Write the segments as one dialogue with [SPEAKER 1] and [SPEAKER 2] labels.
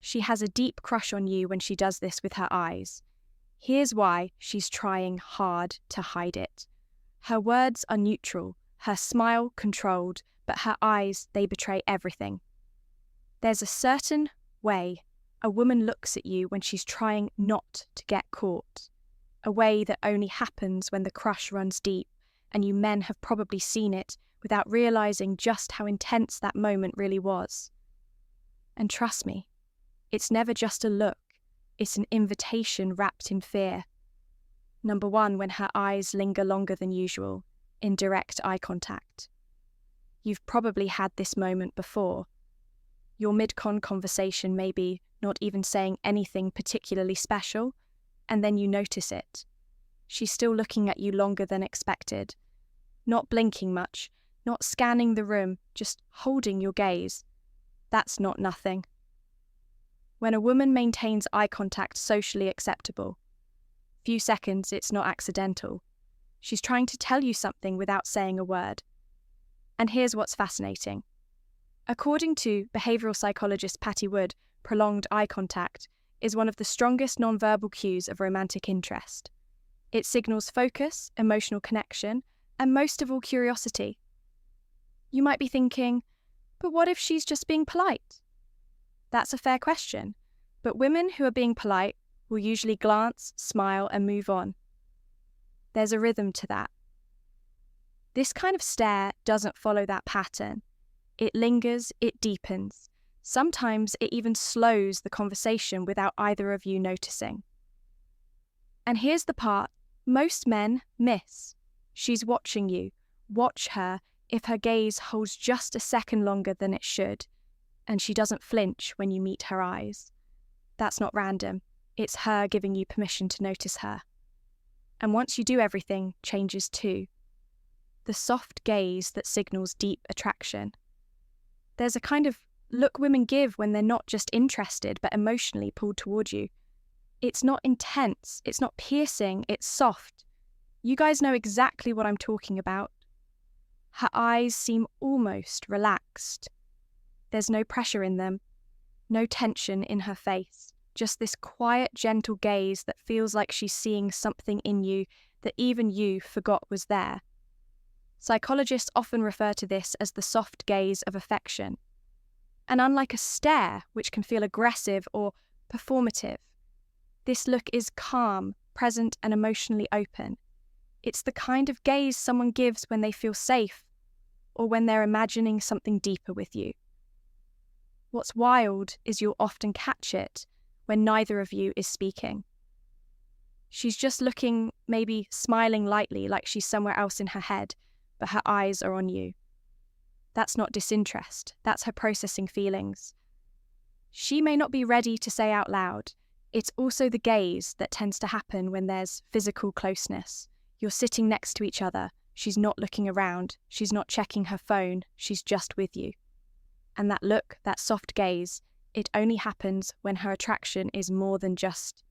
[SPEAKER 1] She has a deep crush on you when she does this with her eyes. Here's why she's trying hard to hide it. Her words are neutral, her smile controlled, but her eyes, they betray everything. There's a certain way a woman looks at you when she's trying not to get caught. A way that only happens when the crush runs deep, and you men have probably seen it without realizing just how intense that moment really was. And trust me, it's never just a look, it's an invitation wrapped in fear. Number one, when her eyes linger longer than usual, in direct eye contact. You've probably had this moment before. Your mid-con conversation may be not even saying anything particularly special, and then you notice it. She's still looking at you longer than expected, not blinking much, not scanning the room, just holding your gaze. That's not nothing. When a woman maintains eye contact socially acceptable, few seconds, it's not accidental. She's trying to tell you something without saying a word. And here's what's fascinating. According to behavioral psychologist Patty Wood, prolonged eye contact is one of the strongest nonverbal cues of romantic interest. It signals focus, emotional connection, and most of all, curiosity. You might be thinking, but what if she's just being polite? That's a fair question, but women who are being polite will usually glance, smile, and move on. There's a rhythm to that. This kind of stare doesn't follow that pattern. It lingers, it deepens. Sometimes it even slows the conversation without either of you noticing. And here's the part most men miss. She's watching you. Watch her if her gaze holds just a second longer than it should, and she doesn't flinch when you meet her eyes. That's not random. It's her giving you permission to notice her. And once you do, everything changes too. The soft gaze that signals deep attraction. There's a kind of look women give when they're not just interested but emotionally pulled toward you. It's not intense, it's not piercing, it's soft. You guys know exactly what I'm talking about. Her eyes seem almost relaxed. There's no pressure in them, no tension in her face, just this quiet, gentle gaze that feels like she's seeing something in you that even you forgot was there. Psychologists often refer to this as the soft gaze of affection. And unlike a stare, which can feel aggressive or performative, this look is calm, present, and emotionally open. It's the kind of gaze someone gives when they feel safe or when they're imagining something deeper with you. What's wild is you'll often catch it when neither of you is speaking. She's just looking, maybe smiling lightly like she's somewhere else in her head, but her eyes are on you. That's not disinterest, that's her processing feelings. She may not be ready to say out loud. It's also the gaze that tends to happen when there's physical closeness. You're sitting next to each other, she's not looking around, she's not checking her phone, she's just with you. And that look, that soft gaze, it only happens when her attraction is more than just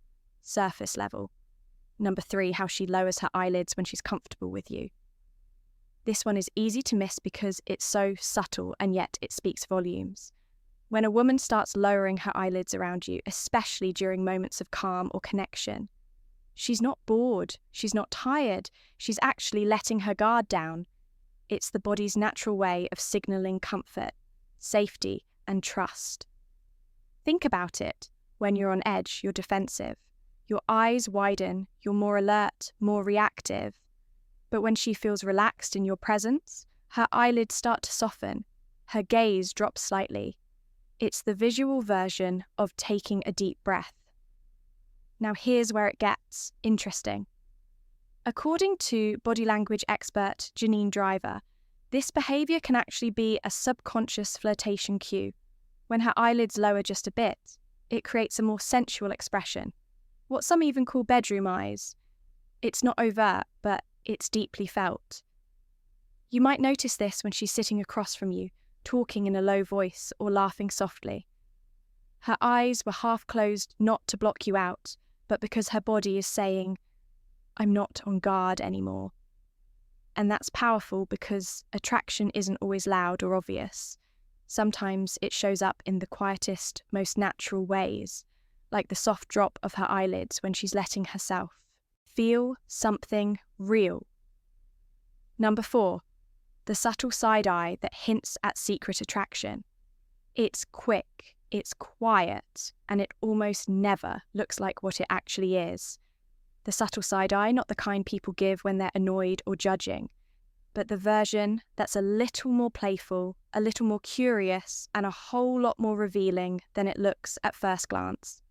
[SPEAKER 1] surface level. Number 3, how she lowers her eyelids when she's comfortable with you. This one is easy to miss because it's so subtle and yet it speaks volumes. When a woman starts lowering her eyelids around you, especially during moments of calm or connection, she's not bored, she's not tired, she's actually letting her guard down. It's the body's natural way of signaling comfort, safety, and trust. Think about it. When you're on edge, you're defensive. Your eyes widen, you're more alert, more reactive. But when she feels relaxed in your presence, her eyelids start to soften, her gaze drops slightly. It's the visual version of taking a deep breath. Now here's where it gets interesting. According to body language expert Janine Driver, this behaviour can actually be a subconscious flirtation cue. When her eyelids lower just a bit, it creates a more sensual expression, what some even call bedroom eyes. It's not overt, but it's deeply felt. You might notice this when she's sitting across from you, talking in a low voice or laughing softly. Her eyes were half closed not to block you out, but because her body is saying, "I'm not on guard anymore." And that's powerful because attraction isn't always loud or obvious. Sometimes it shows up in the quietest, most natural ways, like the soft drop of her eyelids when she's letting herself feel something real. Number 4, the subtle side eye that hints at secret attraction. It's quick, it's quiet, and it almost never looks like what it actually is. The subtle side eye, not the kind people give when they're annoyed or judging, but the version that's a little more playful, a little more curious, and a whole lot more revealing than it looks at first glance.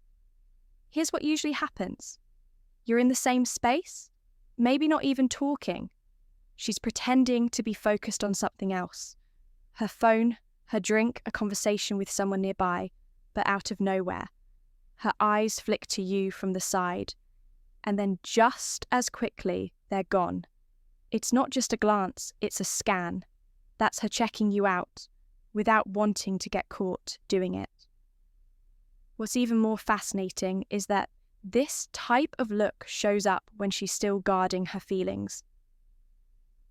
[SPEAKER 1] Here's what usually happens. You're in the same space, maybe not even talking. She's pretending to be focused on something else. Her phone, her drink, a conversation with someone nearby, but out of nowhere. Her eyes flick to you from the side, and then just as quickly, they're gone. It's not just a glance, it's a scan. That's her checking you out, without wanting to get caught doing it. What's even more fascinating is that this type of look shows up when she's still guarding her feelings.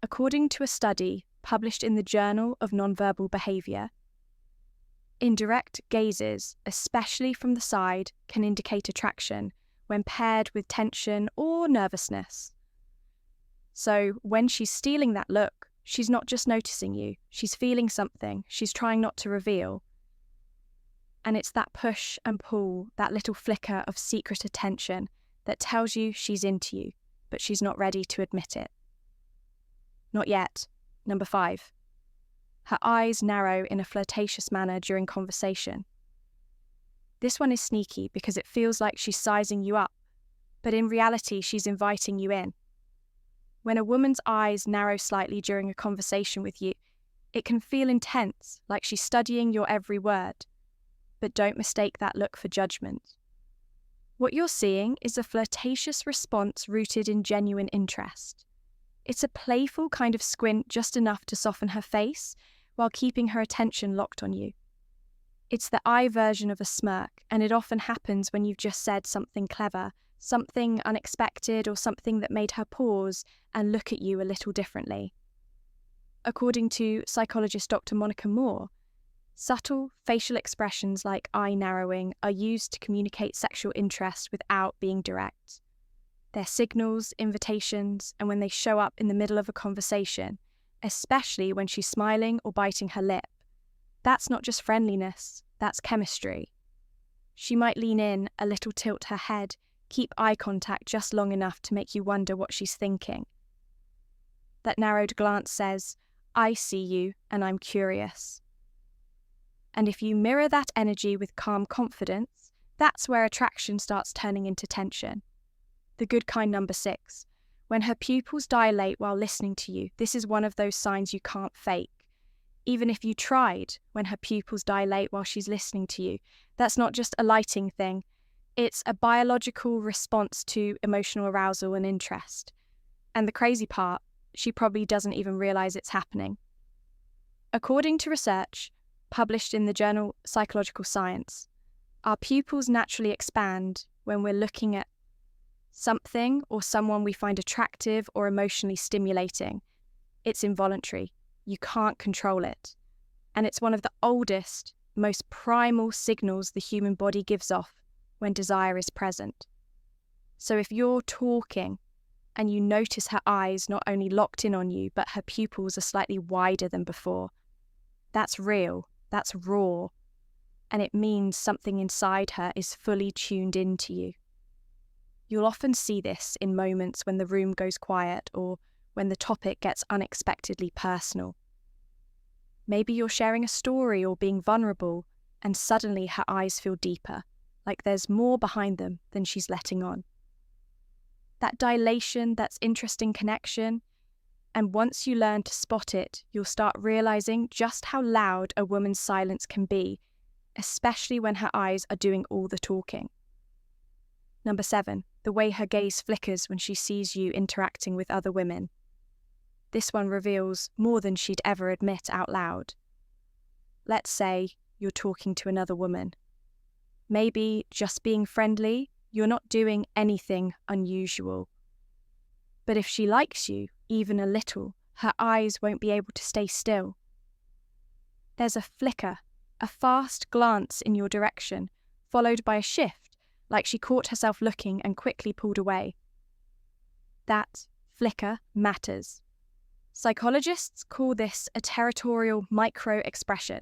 [SPEAKER 1] According to a study published in the Journal of Nonverbal Behavior, indirect gazes, especially from the side, can indicate attraction when paired with tension or nervousness. So when she's stealing that look, she's not just noticing you, she's feeling something she's trying not to reveal. And it's that push and pull, that little flicker of secret attention that tells you she's into you, but she's not ready to admit it. Not yet. Number 5. Her eyes narrow in a flirtatious manner during conversation. This one is sneaky because it feels like she's sizing you up, but in reality she's inviting you in. When a woman's eyes narrow slightly during a conversation with you, it can feel intense, like she's studying your every word. But don't mistake that look for judgment. What you're seeing is a flirtatious response rooted in genuine interest. It's a playful kind of squint, just enough to soften her face while keeping her attention locked on you. It's the eye version of a smirk, and it often happens when you've just said something clever, something unexpected, or something that made her pause and look at you a little differently. According to psychologist Dr. Monica Moore, subtle facial expressions like eye narrowing are used to communicate sexual interest without being direct. They're signals, invitations, and when they show up in the middle of a conversation, especially when she's smiling or biting her lip, that's not just friendliness, that's chemistry. She might lean in, a little tilt her head, keep eye contact just long enough to make you wonder what she's thinking. That narrowed glance says, I see you and I'm curious. And if you mirror that energy with calm confidence, that's where attraction starts turning into tension. The good kind. Number 6. When her pupils dilate while listening to you, this is one of those signs you can't fake. Even if you tried, when her pupils dilate while she's listening to you, that's not just a lighting thing. It's a biological response to emotional arousal and interest. And the crazy part, she probably doesn't even realize it's happening. According to research published in the journal Psychological Science, our pupils naturally expand when we're looking at something or someone we find attractive or emotionally stimulating. It's involuntary. You can't control it. And it's one of the oldest, most primal signals the human body gives off when desire is present. So if you're talking and you notice her eyes not only locked in on you, but her pupils are slightly wider than before, that's real, that's raw, and it means something inside her is fully tuned into you. You'll often see this in moments when the room goes quiet or when the topic gets unexpectedly personal. Maybe you're sharing a story or being vulnerable, and suddenly her eyes feel deeper, like there's more behind them than she's letting on. That dilation, that's interesting connection, and once you learn to spot it, you'll start realizing just how loud a woman's silence can be, especially when her eyes are doing all the talking. Number 7, the way her gaze flickers when she sees you interacting with other women. This one reveals more than she'd ever admit out loud. Let's say you're talking to another woman. Maybe just being friendly, you're not doing anything unusual. But if she likes you, even a little, her eyes won't be able to stay still. There's a flicker, a fast glance in your direction, followed by a shift, like she caught herself looking and quickly pulled away. That flicker matters. Psychologists call this a territorial micro-expression.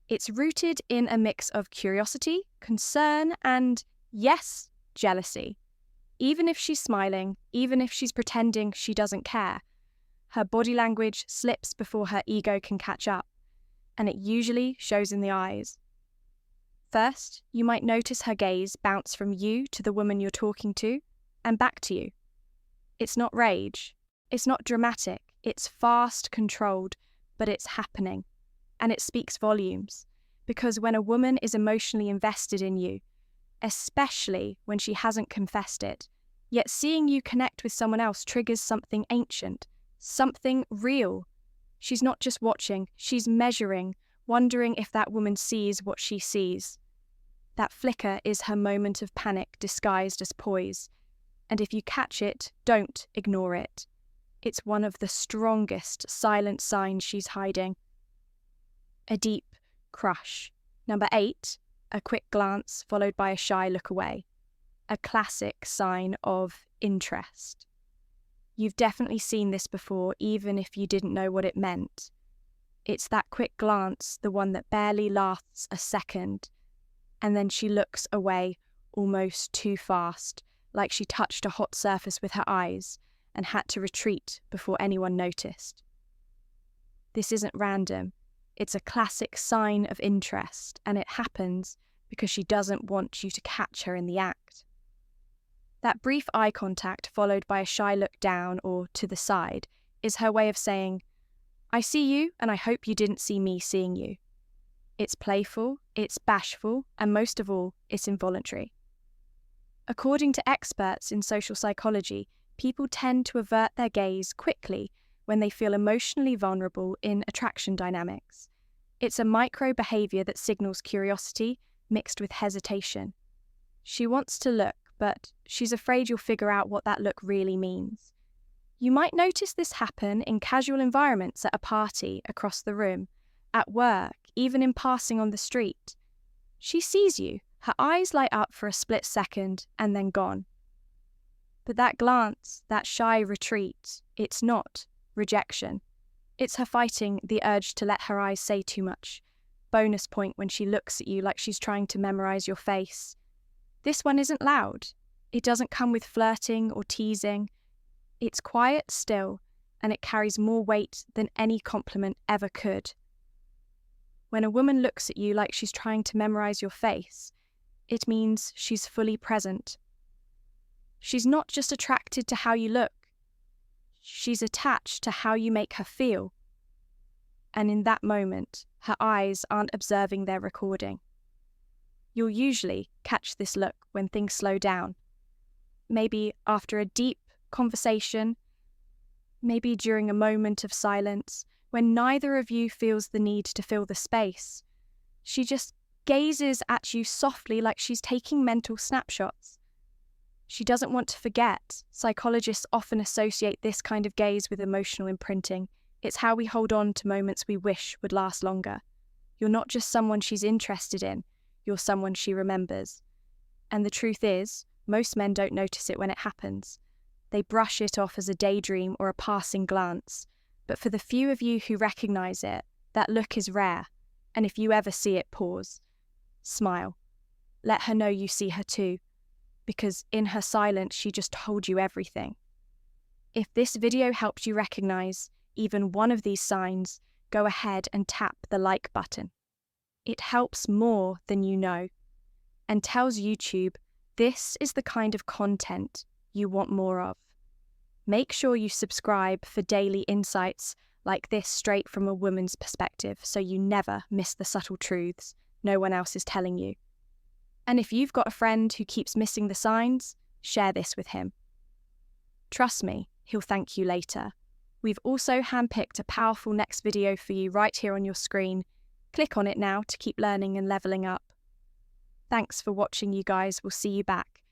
[SPEAKER 1] It's rooted in a mix of curiosity, concern, and, yes, jealousy. Even if she's smiling, even if she's pretending she doesn't care, her body language slips before her ego can catch up, and it usually shows in the eyes. First, you might notice her gaze bounce from you to the woman you're talking to, and back to you. It's not rage, it's not dramatic, it's fast, controlled, but it's happening. And it speaks volumes, because when a woman is emotionally invested in you, especially when she hasn't confessed it, yet seeing you connect with someone else triggers something ancient, something real. She's not just watching, she's measuring, wondering if that woman sees what she sees. That flicker is her moment of panic disguised as poise. And if you catch it, don't ignore it. It's one of the strongest silent signs she's hiding. A deep crush. Number 8, a quick glance followed by a shy look away. A classic sign of interest. You've definitely seen this before, even if you didn't know what it meant. It's that quick glance, the one that barely lasts a second, and then she looks away almost too fast, like she touched a hot surface with her eyes and had to retreat before anyone noticed. This isn't random. It's a classic sign of interest, and it happens because she doesn't want you to catch her in the act. That brief eye contact followed by a shy look down or to the side is her way of saying, "I see you, and I hope you didn't see me seeing you." It's playful, it's bashful, and most of all, it's involuntary. According to experts in social psychology, people tend to avert their gaze quickly when they feel emotionally vulnerable in attraction dynamics. It's a micro-behavior that signals curiosity mixed with hesitation. She wants to look, but she's afraid you'll figure out what that look really means. You might notice this happen in casual environments at a party, across the room, at work, even in passing on the street. She sees you, her eyes light up for a split second, and then gone. But that glance, that shy retreat, it's not rejection. It's her fighting the urge to let her eyes say too much. Bonus point when she looks at you like she's trying to memorize your face. This one isn't loud. It doesn't come with flirting or teasing. It's quiet still, and it carries more weight than any compliment ever could. When a woman looks at you like she's trying to memorize your face, it means she's fully present. She's not just attracted to how you look. She's attached to how you make her feel. And in that moment, her eyes aren't observing their recording. You'll usually catch this look when things slow down. Maybe after a deep conversation, maybe during a moment of silence, when neither of you feels the need to fill the space. She just gazes at you softly like she's taking mental snapshots. She doesn't want to forget. Psychologists often associate this kind of gaze with emotional imprinting. It's how we hold on to moments we wish would last longer. You're not just someone she's interested in, you're someone she remembers. And the truth is, most men don't notice it when it happens. They brush it off as a daydream or a passing glance. But for the few of you who recognize it, that look is rare. And if you ever see it, pause. Smile. Let her know you see her too. Because in her silence, she just told you everything. If this video helped you recognize even one of these signs, go ahead and tap the like button. It helps more than you know, and tells YouTube this is the kind of content you want more of. Make sure you subscribe for daily insights like this straight from a woman's perspective, so you never miss the subtle truths no one else is telling you. And if you've got a friend who keeps missing the signs, share this with him. Trust me, he'll thank you later. We've also handpicked a powerful next video for you right here on your screen. Click on it now to keep learning and leveling up. Thanks for watching, you guys. We'll see you back.